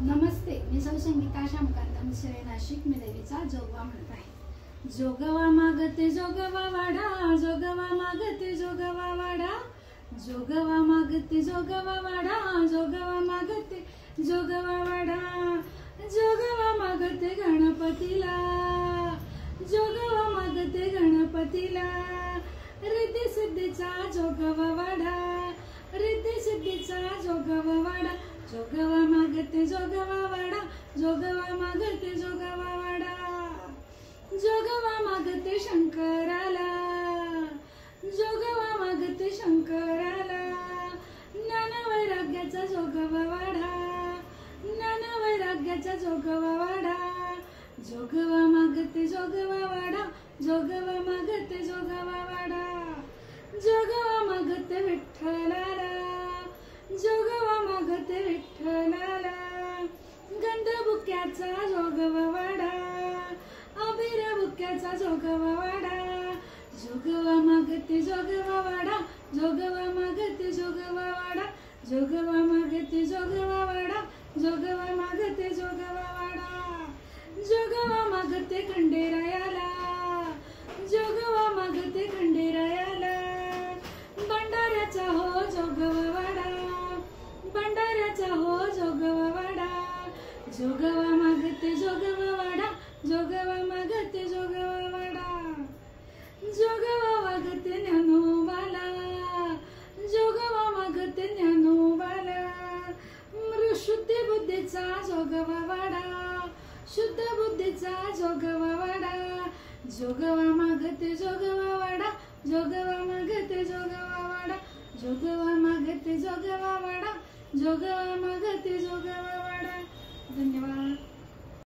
नमस्ते, मी सौ संगीता श्यामकांत मिसळे नाशिक. मी देवीचा जोगवा म्हणत आहे. जोगवा मागते जोगवा वाडा, जोगवा मागते जोगवा वाडा, जोगवा मागते जोगवा वाडा, जोगवा मागते जोगवा वाडा, जोगवा मागते गणपतीला, जोगवा मागते गणपतीला, रिद्धी सिद्धीचा जोगवा वाडा, रिद्धी सिद्धीचा जोगवा वाडा, जोगवा मागते जोगवा वाडा, जोगवा मागते जोगवा वाडा, जोगवा मागते शंकराला, जोगवा मागते शंकराला, ज्ञान वैराग्याचा जोगवा वाडा, ज्ञान वैराग्याचा जोगवा वाडा, जोगवा मागते जोगवा वाडा, जोगवा मागते जोगवा वाडा, जोगवा मागते विठ्ठलाला, जोगवा मागते विठ्ठलाला, गंधबुक्याचा जोगवा वाडा, अबीर बुक्याचा जोगवा वाडा, जोगवा मागते जोगवा वाडा, जोगवा मागते जोगवा वाडा, जोगवा मागते जोगवा वाडा, जोगवा मागते जोगवा वाडा, जोगवा मागते खंडेरायाला, जोगवा मागते खंडेरायाला, भंडाऱ्याचा हो जोगवा वाडा, भंडाऱ्याचा हो जोगवा वाडा, जोगवा मागते जोगवा वाडा, जोगवा मागते जोगवा वाडा, जोगवा मागते ज्ञानोबाला, जोगवा मागते ज्ञानोबाला, शुद्ध बुद्धीचा जोगवा वाडा, शुद्ध बुद्धीचा जोगवा वाडा, जोगवा मागते जोगवा वाडा, जोगवा मागते जोगवा वाडा, जोगवा मागते जोगवा वाडा, जोगवा मागते जोगवा वाडा.